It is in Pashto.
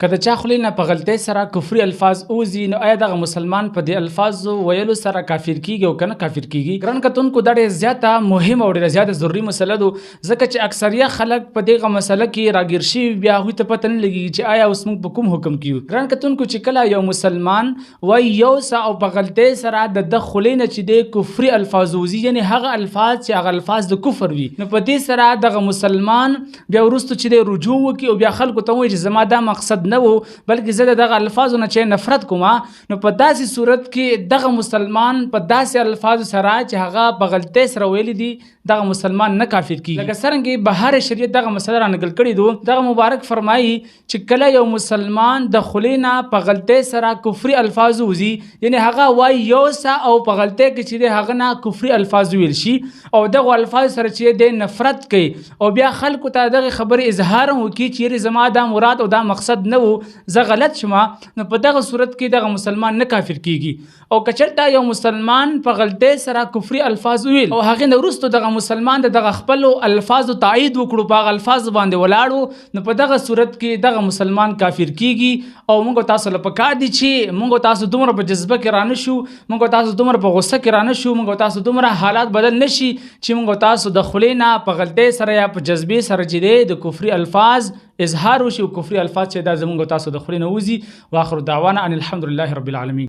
که د چا خولې نه په غلطۍ سره کفري الفاظ وځي نو آیا دغه مسلمان په دې الفاظو ویلو سره کافر کیږي او که نه کافر کیږي؟ ګران کتونکو دا ډېره زیاته مهمه او ډېره زیاته ضروري مسله ده، ځکه چې اکثریه خلک په دغه مسله کې راګیر شوي، بیا هغوی ته پته نه لګېږي چې آیا اوس موږ په کوم حکم کې یو. ګران کتونکو چې کله یو مسلمان وایي یو څه او په غلطۍ سره د ده خولې نه چې دی کفري الفاظ وځي، یعنې هغه الفاظ چې هغه الفاظ د کفر وي، نو په دې سره دغه مسلمان بیا وروسته چې دی رجوع وکړي او بیا خلکو ته ووایي چې زما دا مقصد نه و، بلکې زه د دغه الفاظو نه چې نفرت کوم، نو په داسې صورت کې دغه مسلمان په داسې الفاظو سره چې هغه په غلطۍ سره ویلي دي دغه مسلمان نه کافر کیږي. لکه څرنګه بهر شریعت دغه مسله رانقل کړې ده، دغه مبارک فرمایي چې کله یو مسلمان د خولې نه په غلطۍ سره کفري الفاظ وځي، یعنی هغه وایي یو څه او په غلطۍ کې چې دی هغه نه کفري الفاظ ویل شي او دغه الفاظ سره چې دی نفرت کوي او بیا خلکو ته دغه خبرې اظهار وکړي چې یعنې زما دا مراد او دا مقصد نه و، زه غلط شوم، نو په دغه صورت کې دغه مسلمان نه کافر کیږي. او که چېرته یو مسلمان په غلطۍ سره کفري الفاظ ویل او هغې نه وروسته دغه مسلمان د دغه خپلو الفاظو تایید وکړو، په هغه الفاظو باندې ولاړو، نو په دغه صورت کې دغه مسلمان کافر کیږي. او موږ تاسو له پکار دي چې موږ تاسو دومره په جذبه کې رانه شو، موږ تاسو دومره په غصه کې رانه شو، موږ تاسو دومره حالات بدل نشي چې موږ تاسو د خولې نه په غلطۍ سره یا په جذبې سره چې دی د کفري الفاظ اظهار وشي او کفري الفاظ چې دا زموږ تاسو د خولې نه وځي. واخر دعوانا ان الحمد لله رب العالمین.